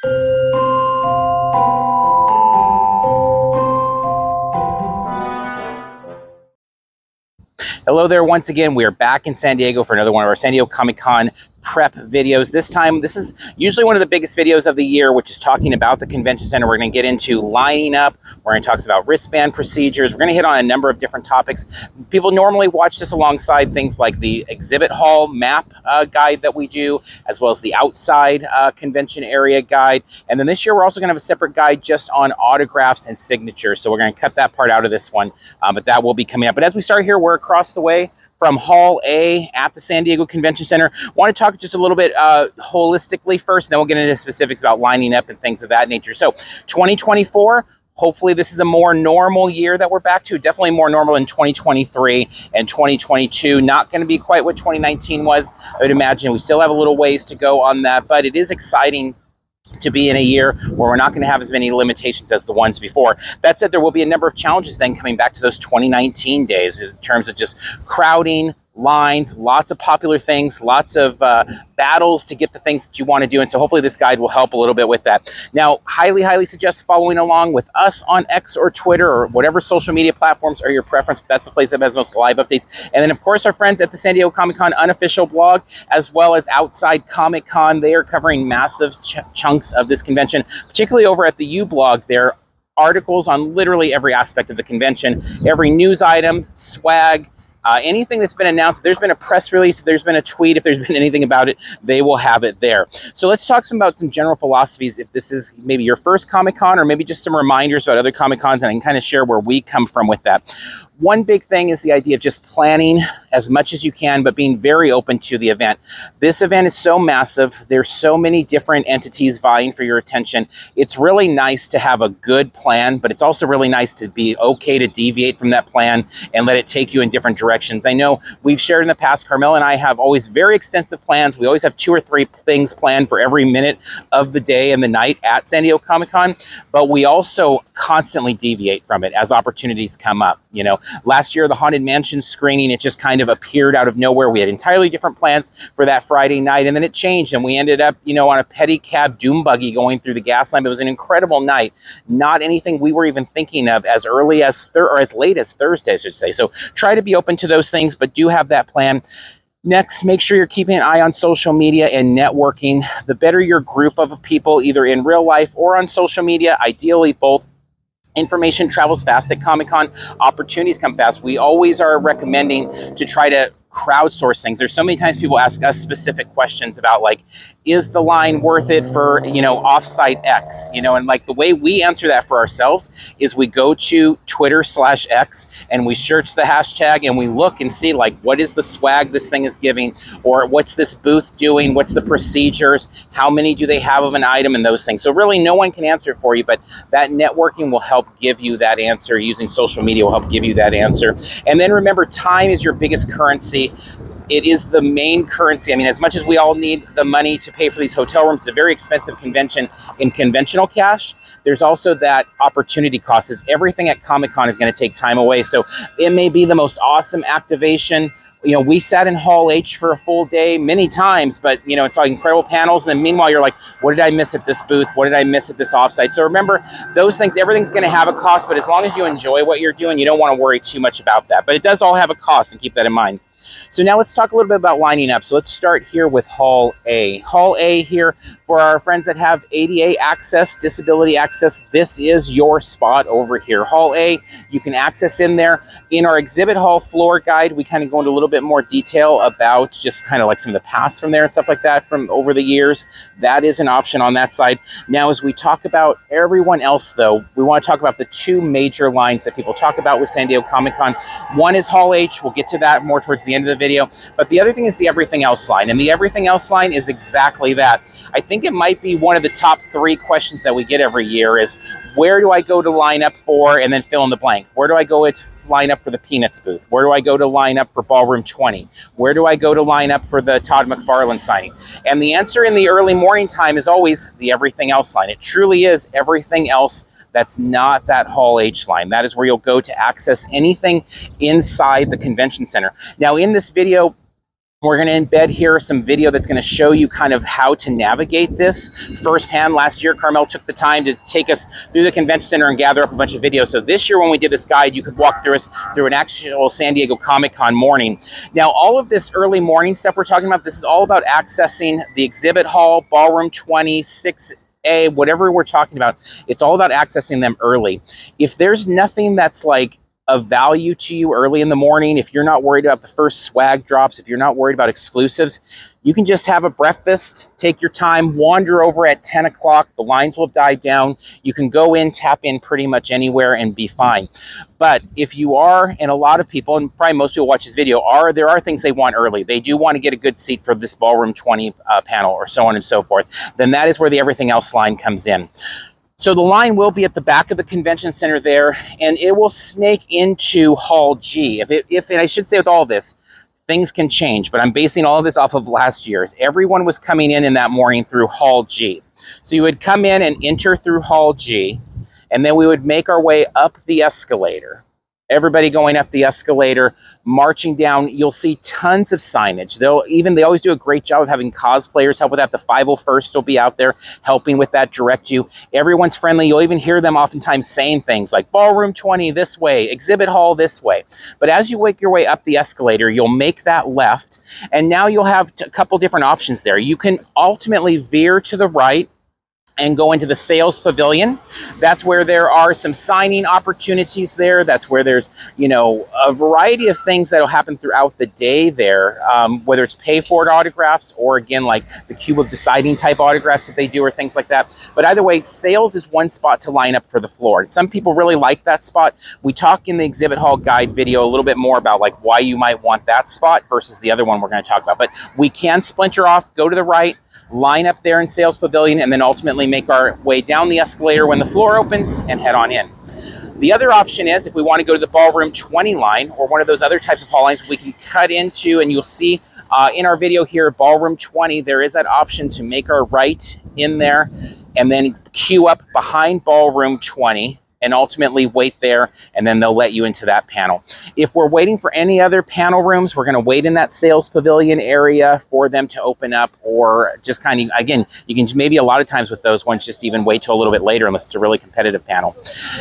Hello there once again. We are back in San Diego for another one of our San Diego Comic-Con prep videos. This time, this is usually one of the biggest videos of the year, which is talking about the convention center. We're going to get into lining up. We're going to talk about wristband procedures. We're going to hit on a number of different topics. People normally watch this alongside things like the exhibit hall map guide that we do, as well as the outside convention area guide. And then this year, we're also going to have a separate guide just on autographs and signatures. So we're going to cut that part out of this one, but that will be coming up. But as we start here, we're across the way from Hall A at the San Diego Convention Center. I want to talk just a little bit holistically first, and then we'll get into specifics about lining up and things of that nature. So 2024, hopefully this is a more normal year that we're back to, definitely more normal in 2023 and 2022. Not going to be quite what 2019 was. I would imagine we still have a little ways to go on that, but it is exciting to be in a year where we're not going to have as many limitations as the ones before. That said, there will be a number of challenges then coming back to those 2019 days in terms of just crowding, lines, lots of popular things, lots of battles to get the things that you want to do. And so hopefully this guide will help a little bit with that. Now, highly suggest following along with us on X or Twitter or whatever social media platforms are your preference. But that's the place that has most live updates. And then, of course, our friends at the San Diego Comic-Con unofficial blog, as well as Outside Comic-Con. They are covering massive chunks of this convention, particularly over at the U blog. They're articles on literally every aspect of the convention, every news item, swag, anything that's been announced. If there's been a press release, if there's been a tweet, if there's been anything about it, they will have it there. So let's talk about some general philosophies. If this is maybe your first Comic-Con, or maybe just some reminders about other Comic-Cons, and I can kind of share where we come from with that. One big thing is the idea of just planning as much as you can, but being very open to the event. This event is so massive. There's so many different entities vying for your attention. It's really nice to have a good plan, but it's also really nice to be okay to deviate from that plan and let it take you in different directions. I know we've shared in the past, Carmel and I have always very extensive plans. We always have 2 or 3 things planned for every minute of the day and the night at San Diego Comic-Con, but we also constantly deviate from it as opportunities come up. You know, last year, the Haunted Mansion screening, it just kind of appeared out of nowhere. We had entirely different plans for that Friday night, and then it changed, and we ended up, you know, on a pedicab doom buggy going through the gas lamp. It was an incredible night. Not anything we were even thinking of as early as, or as late as Thursday, I should say. So try to be open to those things, but do have that plan. Next, make sure you're keeping an eye on social media and networking. The better your group of people, either in real life or on social media, ideally both. Information travels fast at Comic-Con. Opportunities come fast. We always are recommending to try to crowdsource things. There's so many times people ask us specific questions about, like, is the line worth it for, you know, offsite X, you know, and like the way we answer that for ourselves is we go to Twitter/X and we search the hashtag and we look and see, like, what is the swag this thing is giving, or what's this booth doing, what's the procedures, how many do they have of an item, and those things. So really no one can answer it for you, but that networking will help give you that answer. Using social media will help give you that answer. And then remember, time is your biggest currency. It is the main currency. I mean, as much as we all need the money to pay for these hotel rooms, it's a very expensive convention in conventional cash. There's also that opportunity cost. Is everything at Comic-Con is going to take time away. So it may be the most awesome activation. You know, we sat in Hall H for a full day many times, but, you know, it's like incredible panels. And then meanwhile, you're like, what did I miss at this booth? What did I miss at this offsite? So remember, those things, everything's going to have a cost, but as long as you enjoy what you're doing, you don't want to worry too much about that. But it does all have a cost, and keep that in mind. So now let's talk a little bit about lining up. So let's start here with Hall A. Hall A here, for our friends that have ADA access, disability access, this is your spot over here. Hall A, you can access in there. In our exhibit hall floor guide, we kind of go into a little bit more detail about just kind of like some of the past from there and stuff like that from over the years. That is an option on that side. Now, as we talk about everyone else, though, we want to talk about the 2 major lines that people talk about with San Diego Comic-Con. One is Hall H. We'll get to that more towards the end of the video. But the other thing is the everything else line. And the everything else line is exactly that. I think it might be one of the top 3 questions that we get every year is, where do I go to line up for, and then fill in the blank. Where do I go to line up for the Peanuts booth? Where do I go to line up for Ballroom 20? Where do I go to line up for the Todd McFarlane signing? And the answer in the early morning time is always the everything else line. It truly is everything else that's not that Hall H line. That is where you'll go to access anything inside the convention center. Now, in this video, We're going to embed here some video that's going to show you kind of how to navigate this firsthand. Last year, Carmel took the time to take us through the convention center and gather up a bunch of videos. So this year when we did this guide, you could walk through us through an actual San Diego Comic-Con morning. Now, all of this early morning stuff we're talking about, this is all about accessing the exhibit hall, ballroom 20, 6A, whatever we're talking about. It's all about accessing them early. If there's nothing that's like of value to you early in the morning, if you're not worried about the first swag drops, if you're not worried about exclusives, you can just have a breakfast, take your time, wander over at 10 o'clock. The lines will die down. You can go in, tap in pretty much anywhere and be fine. But if you are, and a lot of people, and probably most people watch this video, there are things they want early. They do want to get a good seat for this ballroom 20 panel or so on and so forth. Then that is where the everything else line comes in. So the line will be at the back of the convention center there, and it will snake into Hall G. And I should say with all this, things can change, but I'm basing all of this off of last year's. Everyone was coming in that morning through Hall G. So you would come in and enter through Hall G, and then we would make our way up the escalator. Everybody going up the escalator, marching down. You'll see tons of signage. They always do a great job of having cosplayers help with that. The 501st will be out there helping with that, direct you. Everyone's friendly. You'll even hear them oftentimes saying things like ballroom 20 this way, exhibit hall this way. But as you make your way up the escalator, you'll make that left, and now you'll have a couple different options there. You can ultimately veer to the right and go into the sales pavilion. That's where there are some signing opportunities there. That's where there's, a variety of things that'll happen throughout the day there, whether it's pay for it autographs or again, like the cube of deciding type autographs that they do or things like that. But either way, sales is one spot to line up for the floor. And some people really like that spot. We talk in the exhibit hall guide video a little bit more about like why you might want that spot versus the other one we're going to talk about. But we can splinter off, go to the right, line up there in sales pavilion, and then ultimately make our way down the escalator when the floor opens and head on in. The other option is if we want to go to the ballroom 20 line or one of those other types of hall lines, we can cut into, and you'll see in our video here, ballroom 20, there is that option to make our right in there and then queue up behind ballroom 20 and ultimately wait there, and then they'll let you into that panel. If we're waiting for any other panel rooms, we're gonna wait in that sales pavilion area for them to open up, or just kind of, again, you can maybe a lot of times with those ones, just even wait till a little bit later unless it's a really competitive panel.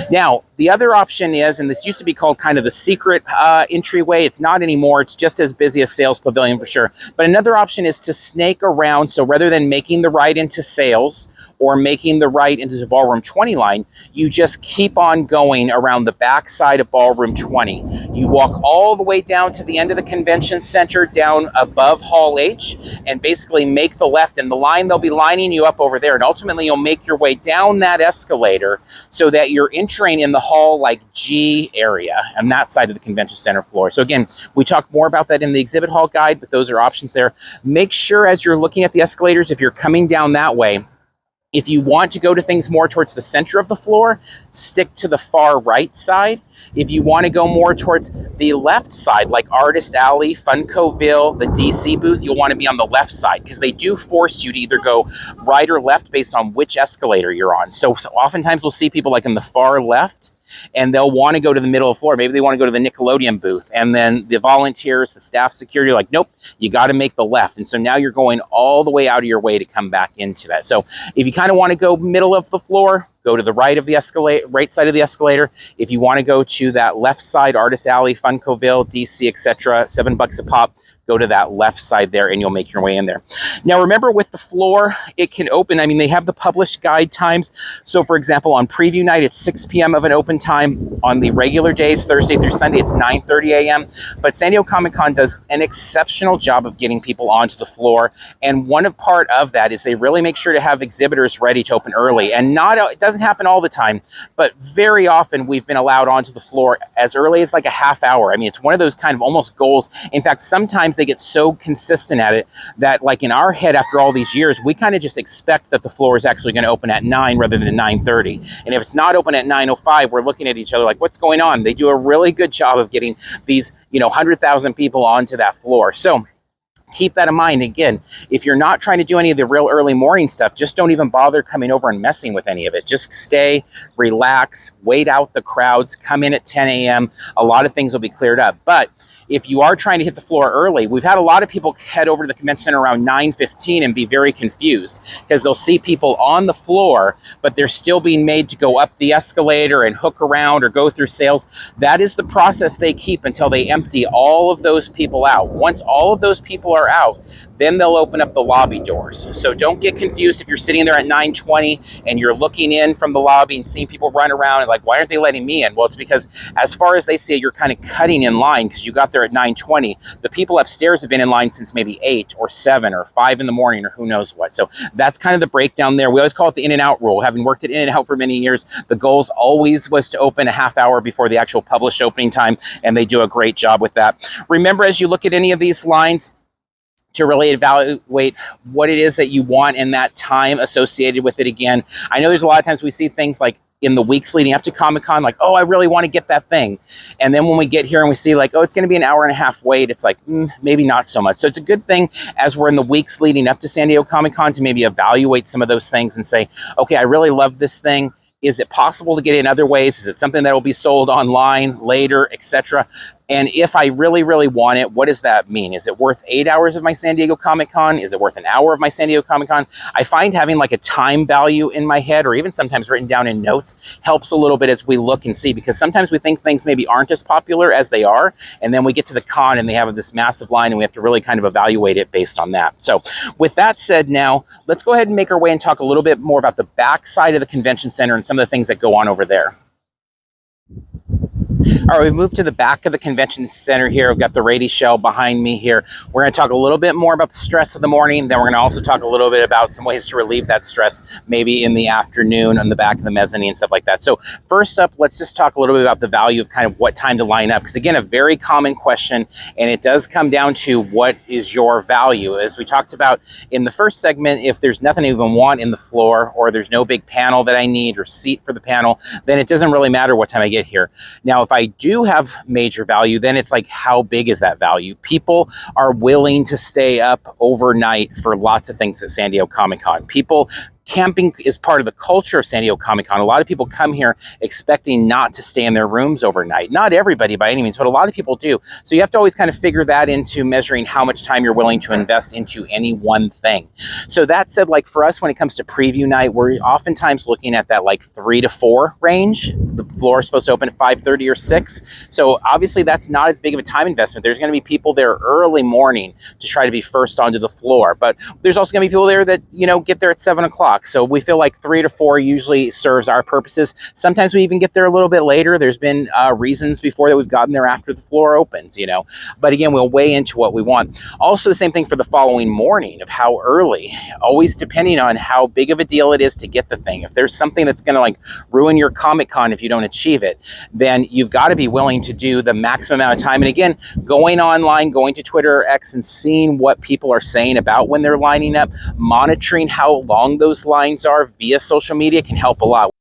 Now, the other option is, and this used to be called kind of the secret entryway, it's not anymore, it's just as busy as sales pavilion for sure. But another option is to snake around, so rather than making the right into sales, or making the right into the ballroom 20 line, you just keep on going around the back side of ballroom 20. You walk all the way down to the end of the convention center, down above Hall H, and basically make the left. And the line, they'll be lining you up over there. And ultimately, you'll make your way down that escalator so that you're entering in the Hall like G area on that side of the convention center floor. So again, we talk more about that in the exhibit hall guide, but those are options there. Make sure as you're looking at the escalators, if you're coming down that way, if you want to go to things more towards the center of the floor, stick to the far right side. If you want to go more towards the left side, like Artist Alley, Funkville, the DC booth, you'll want to be on the left side because they do force you to either go right or left based on which escalator you're on. So oftentimes we'll see people like in the far left, and they'll want to go to the middle of the floor. Maybe they want to go to the Nickelodeon booth. And then the volunteers, the staff security are like, nope, you got to make the left. And so now you're going all the way out of your way to come back into that. So if you kind of want to go middle of the floor, go to the right of the escalator, right side of the escalator. If you want to go to that left side, Artist Alley, Funkville, DC, etc., $7 a pop, go to that left side there and you'll make your way in there. Now remember with the floor, it can open, they have the published guide times. So for example, on preview night, it's 6 p.m. of an open time. On the regular days, Thursday through Sunday, it's 9:30 a.m. But San Diego Comic-Con does an exceptional job of getting people onto the floor. And one part of that is they really make sure to have exhibitors ready to open early. And it doesn't happen all the time, but very often we've been allowed onto the floor as early as like a half hour. It's one of those kind of almost goals. In fact, sometimes they get so consistent at it that like in our head after all these years, we kind of just expect that the floor is actually going to open at 9 rather than 9:30. And if it's not open at 9:05, we're looking at each other like, what's going on? They do a really good job of getting these, 100,000 people onto that floor. So keep that in mind. Again, if you're not trying to do any of the real early morning stuff, just don't even bother coming over and messing with any of it. Just stay, relax, wait out the crowds, come in at 10 a.m. A lot of things will be cleared up. But if you are trying to hit the floor early, we've had a lot of people head over to the convention center around 9:15 and be very confused because they'll see people on the floor, but they're still being made to go up the escalator and hook around or go through sales. That is the process they keep until they empty all of those people out. Once all of those people are out, then they'll open up the lobby doors. So don't get confused if you're sitting there at 9:20 and you're looking in from the lobby and seeing people run around and like, why aren't they letting me in? Well, it's because as far as they see it, you're kind of cutting in line because you got there at 9:20. The people upstairs have been in line since maybe 8 or 7 or 5 in the morning or who knows what. So that's kind of the breakdown there. We always call it the in and out rule. Having worked at In and Out for many years, the goals always was to open a half hour before the actual published opening time, and they do a great job with that. Remember, as you look at any of these lines, to really evaluate what it is that you want and that time associated with it. Again, I know there's a lot of times we see things like in the weeks leading up to Comic-Con, like, oh, I really want to get that thing. And then when we get here and we see like, oh, it's going to be an hour and a half wait, it's like, maybe not so much. So it's a good thing as we're in the weeks leading up to San Diego Comic-Con to maybe evaluate some of those things and say, okay, I really love this thing. Is it possible to get it in other ways? Is it something that will be sold online later, etc.? And if I really, really want it, what does that mean? Is it worth 8 hours of my San Diego Comic-Con? Is it worth an hour of my San Diego Comic-Con? I find having like a time value in my head, or even sometimes written down in notes, helps a little bit as we look and see, because sometimes we think things maybe aren't as popular as they are, and then we get to the con and they have this massive line and we have to really kind of evaluate it based on that. So with that said, now let's go ahead and make our way and talk a little bit more about the back side of the convention center and some of the things that go on over there. All right, we've moved to the back of the convention center here. We've got the Rady Shell behind me here. We're going to talk a little bit more about the stress of the morning. Then we're going to also talk a little bit about some ways to relieve that stress, maybe in the afternoon on the back of the mezzanine and stuff like that. So first up, let's just talk a little bit about the value of kind of what time to line up. Because again, a very common question, and it does come down to what is your value. As we talked about in the first segment, if there's nothing I even want in the floor, or there's no big panel that I need or seat for the panel, then it doesn't really matter what time I get here. Now, if I do have major value, then it's like, how big is that value? People are willing to stay up overnight for lots of things at San Diego Comic-Con. Camping is part of the culture of San Diego Comic-Con. A lot of people come here expecting not to stay in their rooms overnight. Not everybody by any means, but a lot of people do. So you have to always kind of figure that into measuring how much time you're willing to invest into any one thing. So that said, like for us, when it comes to preview night, we're oftentimes looking at that like 3 to 4 range. The floor is supposed to open at 5:30 or 6. So obviously that's not as big of a time investment. There's going to be people there early morning to try to be first onto the floor. But there's also going to be people there that, get there at 7 o'clock. So we feel like 3 to 4 usually serves our purposes. Sometimes we even get there a little bit later. There's been reasons before that we've gotten there after the floor opens, But again, we'll weigh into what we want. Also the same thing for the following morning of how early, always depending on how big of a deal it is to get the thing. If there's something that's going to like ruin your Comic-Con if you don't achieve it, then you've got to be willing to do the maximum amount of time. And again, going online, going to Twitter or X and seeing what people are saying about when they're lining up, monitoring how long those lines are via social media can help a lot.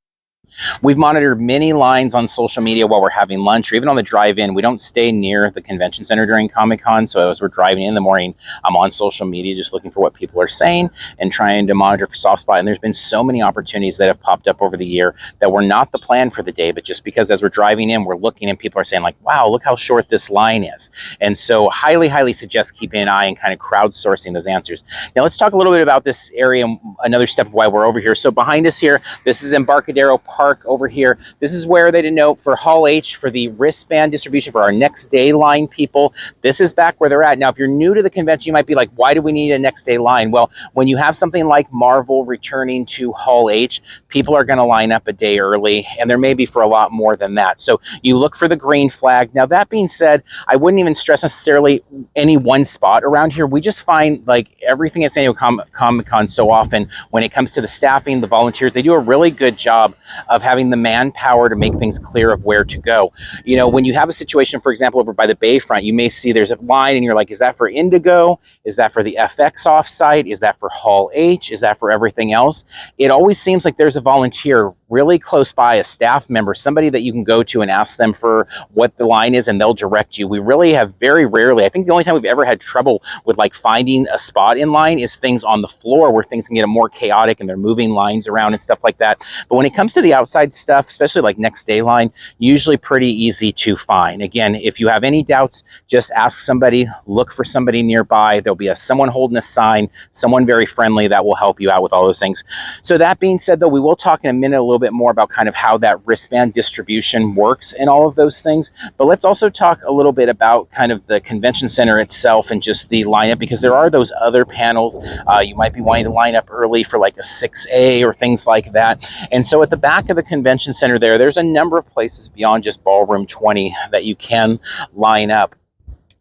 We've monitored many lines on social media while we're having lunch, or even on the drive-in. We don't stay near the convention center during Comic-Con, so as we're driving in the morning, I'm on social media just looking for what people are saying and trying to monitor for soft spot. And there's been so many opportunities that have popped up over the year that were not the plan for the day, but just because as we're driving in, we're looking and people are saying like, wow, look how short this line is. And so highly, highly suggest keeping an eye and kind of crowdsourcing those answers. Now let's talk a little bit about this area, another step of why we're over here. So behind us here, this is Embarcadero Park over here. This is where they denote for Hall H for the wristband distribution for our next day line people. This is back where they're at. Now, if you're new to the convention, you might be like, why do we need a next day line? Well, when you have something like Marvel returning to Hall H, people are going to line up a day early, and there may be for a lot more than that. So you look for the green flag. Now, that being said, I wouldn't even stress necessarily any one spot around here. We just find like everything at San Diego Comic-Con so often when it comes to the staffing, the volunteers, they do a really good job of having the manpower to make things clear of where to go. When you have a situation, for example, over by the Bayfront, you may see there's a line and you're like, is that for Indigo? Is that for the FX offsite? Is that for Hall H? Is that for everything else? It always seems like there's a volunteer really close by, a staff member, somebody that you can go to and ask them for what the line is and they'll direct you. We really have very rarely, I think the only time we've ever had trouble with like finding a spot in line is things on the floor where things can get more chaotic and they're moving lines around and stuff like that. But when it comes to the outside stuff, especially like next day line, usually pretty easy to find. Again, if you have any doubts, just ask somebody, look for somebody nearby. There'll be someone holding a sign, someone very friendly that will help you out with all those things. So that being said, though, we will talk in a minute a little bit more about kind of how that wristband distribution works and all of those things. But let's also talk a little bit about kind of the convention center itself and just the lineup, because there are those other panels. You might be wanting to line up early for like a 6A or things like that. And so at the back of the convention center there's a number of places beyond just ballroom 20 that you can line up.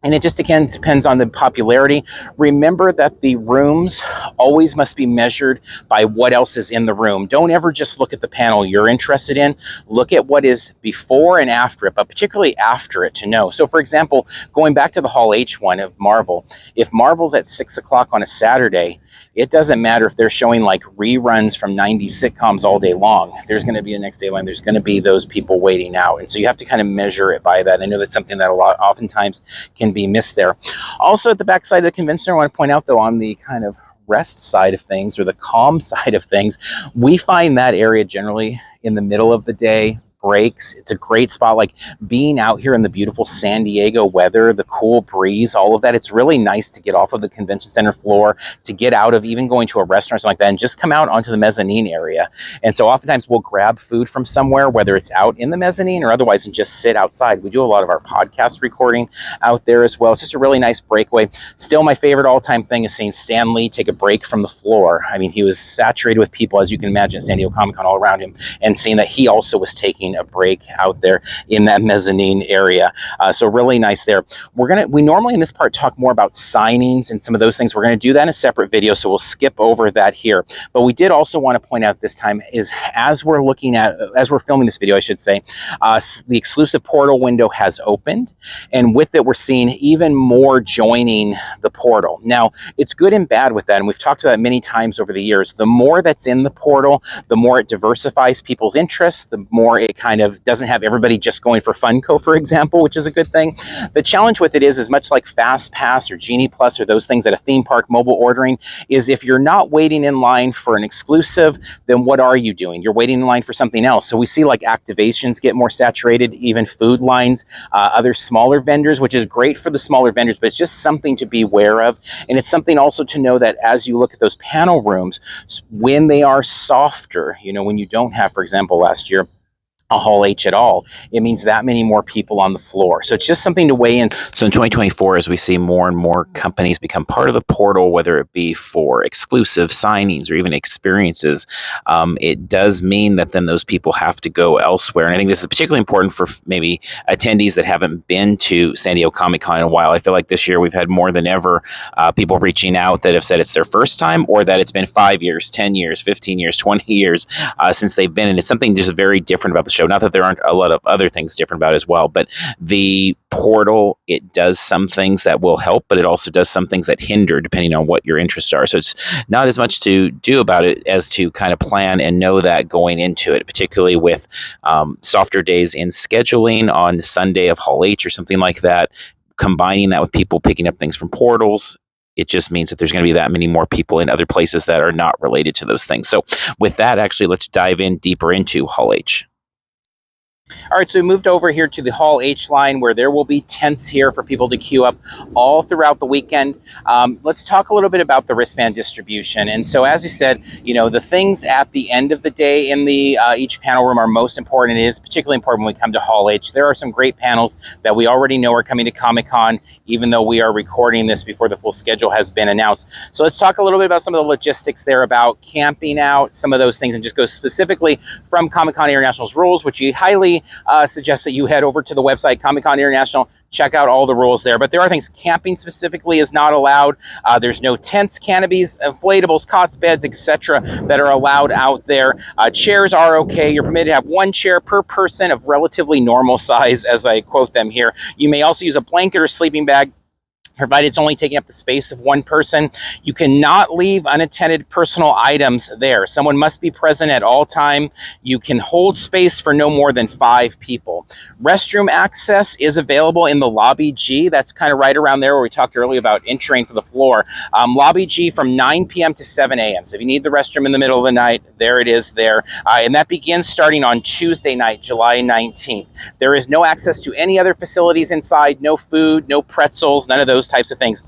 And it just, again, depends on the popularity. Remember that the rooms always must be measured by what else is in the room. Don't ever just look at the panel you're interested in. Look at what is before and after it, but particularly after it to know. So, for example, going back to the Hall H one of Marvel, if Marvel's at 6 o'clock on a Saturday, it doesn't matter if they're showing like reruns from 90s sitcoms all day long. There's going to be a next day line. There's going to be those people waiting out. And so you have to kind of measure it by that. I know that's something that oftentimes can be missed there. Also, at the back side of the convention center, I want to point out, though, on the kind of rest side of things or the calm side of things, we find that area generally in the middle of the day. Breaks. It's a great spot, like being out here in the beautiful San Diego weather, the cool breeze, all of that. It's really nice to get off of the convention center floor, to get out of even going to a restaurant or something like that, and just come out onto the mezzanine area. And so oftentimes we'll grab food from somewhere, whether it's out in the mezzanine or otherwise, and just sit outside. We do a lot of our podcast recording out there as well. It's just a really nice breakaway. Still, my favorite all-time thing is seeing Stan Lee take a break from the floor. I mean, he was saturated with people, as you can imagine, at San Diego Comic-Con all around him, and seeing that he also was taking a break out there in that mezzanine area. So really nice there. We normally in this part talk more about signings and some of those things. We're going to do that in a separate video, so we'll skip over that here. But we did also want to point out this time is as we're filming this video, I should say, the exclusive portal window has opened, and with it, we're seeing even more joining the portal. Now, it's good and bad with that, and we've talked about it many times over the years. The more that's in the portal, the more it diversifies people's interests, the more it kind of doesn't have everybody just going for Funko, for example, which is a good thing. The challenge with it is much like Fast Pass or Genie Plus or those things at a theme park mobile ordering, is if you're not waiting in line for an exclusive, then what are you doing? You're waiting in line for something else. So we see like activations get more saturated, even food lines, other smaller vendors, which is great for the smaller vendors, but it's just something to be aware of. And it's something also to know that as you look at those panel rooms, when they are softer, when you don't have, for example, last year, a Hall H at all, it means that many more people on the floor. So it's just something to weigh in. So in 2024, as we see more and more companies become part of the portal, whether it be for exclusive signings or even experiences, it does mean that then those people have to go elsewhere. And I think this is particularly important for maybe attendees that haven't been to San Diego Comic-Con in a while. I feel like this year we've had more than ever people reaching out that have said it's their first time, or that it's been 5 years, 10 years, 15 years, 20 years since they've been. And it's something just very different about the show. Not that there aren't a lot of other things different about it as well, but the portal, it does some things that will help, but it also does some things that hinder depending on what your interests are. So it's not as much to do about it as to kind of plan and know that going into it, particularly with softer days in scheduling on Sunday of Hall H or something like that, combining that with people picking up things from portals. It just means that there's going to be that many more people in other places that are not related to those things. So with that, actually, let's dive in deeper into Hall H. All right, so we moved over here to the Hall H line, where there will be tents here for people to queue up all throughout the weekend. Let's talk a little bit about the wristband distribution. And so, as you said, the things at the end of the day in the each panel room are most important. It is particularly important when we come to Hall H. There are some great panels that we already know are coming to Comic-Con, even though we are recording this before the full schedule has been announced. So let's talk a little bit about some of the logistics there about camping out, some of those things, and just go specifically from Comic-Con International's rules, which you highly suggest that you head over to the website, Comic-Con International, check out all the rules there. But there are things. Camping specifically is not allowed. There's no tents, canopies, inflatables, cots, beds, etc. that are allowed out there. Chairs are okay. You're permitted to have one chair per person of relatively normal size, as I quote them here. You may also use a blanket or sleeping bag provided it's only taking up the space of one person. You cannot leave unattended personal items there. Someone must be present at all time. You can hold space for no more than 5 people. Restroom access is available in the lobby G. That's kind of right around there where we talked earlier about entering for the floor. Lobby G from 9 p.m. to 7 a.m. So if you need the restroom in the middle of the night, there it is there. And that begins starting on Tuesday night, July 19th. There is no access to any other facilities inside, no food, no pretzels, none of those types of things.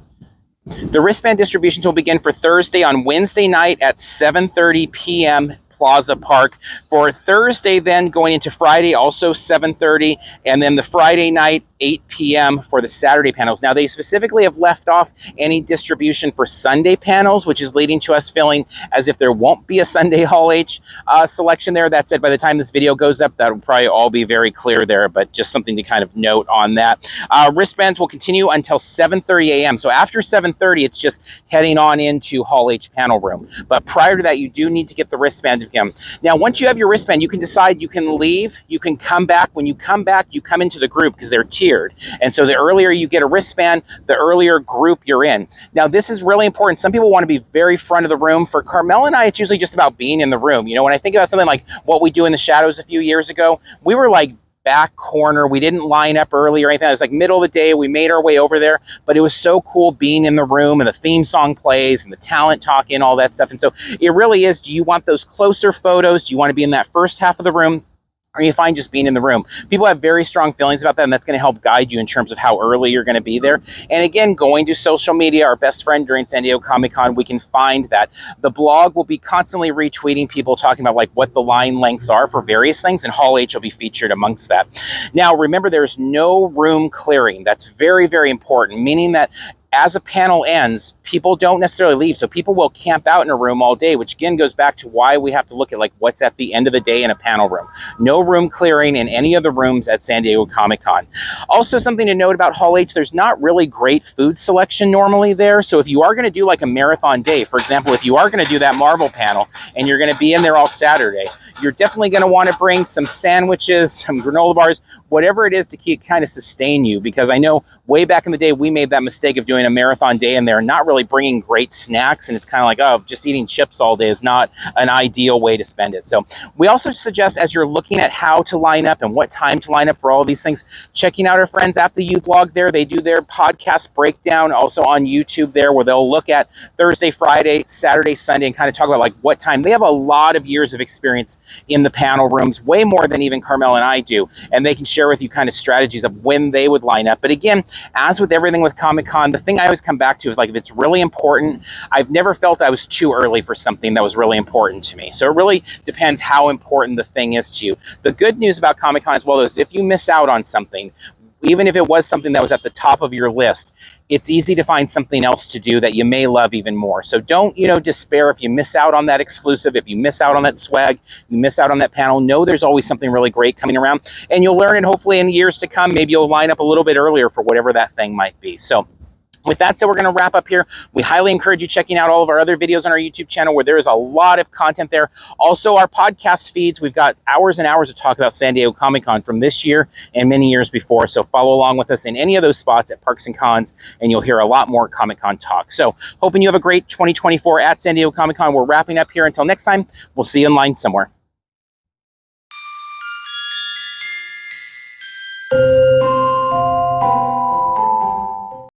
The wristband distributions will begin for Thursday on Wednesday night at 7:30 p.m. Plaza Park. For Thursday, then going into Friday, also 7:30, and then the Friday night 8 p.m. for the Saturday panels. Now, they specifically have left off any distribution for Sunday panels, which is leading to us feeling as if there won't be a Sunday Hall H selection there. That said, by the time this video goes up, that will probably all be very clear there, but just something to kind of note on that. Wristbands will continue until 7:30 a.m. So after 7:30, it's just heading on into Hall H panel room. But prior to that, you do need to get the wristband to come. Now, once you have your wristband, you can decide you can leave, you can come back. When you come back, you come into the group because they're tiered. And so the earlier you get a wristband, the earlier group you're in. Now, this is really important. Some people want to be very front of the room. For Carmel and I, it's usually just about being in the room. You know, when I think about something like what we do in the shadows a few years ago, we were like back corner. We didn't line up early or anything. It was like middle of the day. We made our way over there, but it was so cool being in the room and the theme song plays and the talent talking, all that stuff. And so it really is, do you want those closer photos? Do you want to be in that first half of the room? Or you find just being in the room? People have very strong feelings about that, and that's going to help guide you in terms of how early you're going to be there. And again, going to social media, our best friend during San Diego Comic-Con, we can find that. The blog will be constantly retweeting people talking about like what the line lengths are for various things, and Hall H will be featured amongst that. Now, remember, there's no room clearing. That's very, very important, meaning that as a panel ends, people don't necessarily leave. So people will camp out in a room all day, which again goes back to why we have to look at like what's at the end of the day in a panel room. No room clearing in any of the rooms at San Diego Comic-Con. Also, something to note about Hall H, there's not really great food selection normally there. So if you are going to do like a marathon day, for example, if you are going to do that Marvel panel and you're going to be in there all Saturday, you're definitely going to want to bring some sandwiches, some granola bars, whatever it is to keep kind of sustain you. Because I know way back in the day, we made that mistake of doing a marathon day in there, not really bringing great snacks. And it's kind of like, oh, just eating chips all day is not an ideal way to spend it. So we also suggest, as you're looking at how to line up and what time to line up for all of these things, checking out our friends at the U blog there. They do their podcast breakdown also on YouTube there, where they'll look at Thursday, Friday, Saturday, Sunday, and kind of talk about like what time. They have a lot of years of experience in the panel rooms, way more than even Carmel and I do. And they can share with you kind of strategies of when they would line up. But again, as with everything with Comic-Con, the thing I always come back to is like, if it's really important, I've never felt I was too early for something that was really important to me. So it really depends how important the thing is to you. The good news about Comic-Con as well is if you miss out on something, even if it was something that was at the top of your list, it's easy to find something else to do that you may love even more. So don't, despair if you miss out on that exclusive, if you miss out on that swag, you miss out on that panel. Know there's always something really great coming around, and you'll learn, and hopefully in years to come, maybe you'll line up a little bit earlier for whatever that thing might be. So with that said, we're going to wrap up here. We highly encourage you checking out all of our other videos on our YouTube channel, where there is a lot of content there. Also, our podcast feeds, we've got hours and hours of talk about San Diego Comic-Con from this year and many years before. So follow along with us in any of those spots at Parks and Cons, and you'll hear a lot more Comic-Con talk. So hoping you have a great 2024 at San Diego Comic-Con. We're wrapping up here. Until next time, we'll see you in line somewhere.